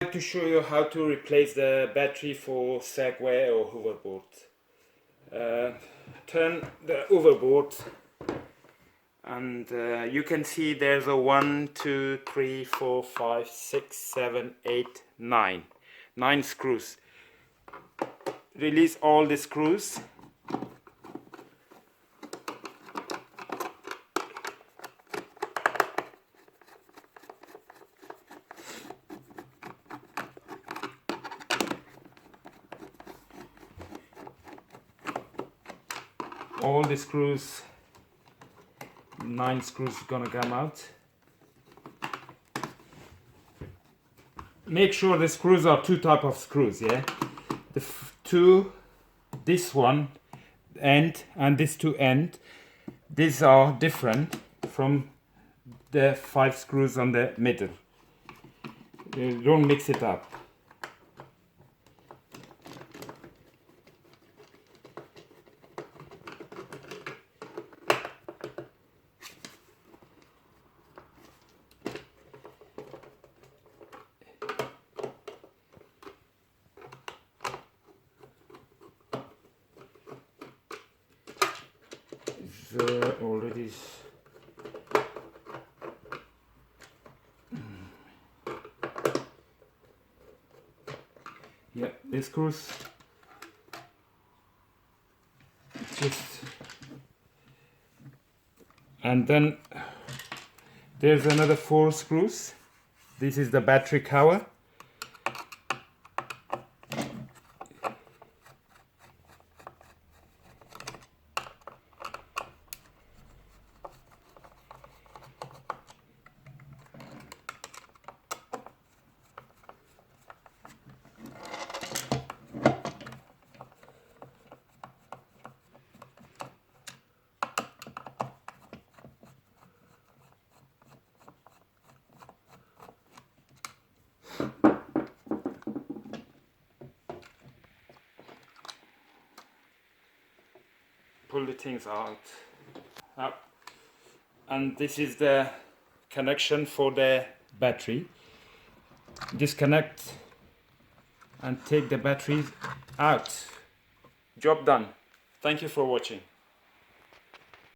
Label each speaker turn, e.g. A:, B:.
A: I'd like to show you how to replace the battery for Segway or hoverboard. Turn the hoverboard and you can see there's a 1, 2, 3, 4, 5, 6, 7, 8, 9. 9 screws. Release all the screws. All the screws, 9 screws gonna come out. Make sure the screws are two type of screws, yeah? The two, this one end and this two end, these are different from the 5 screws on the middle. Don't mix it up. Already yeah, the screws just, and then there's another 4 screws. This is the battery cover. Pull the things out. And this is the connection for the battery. Disconnect and take the batteries out. Job done. Thank you for watching.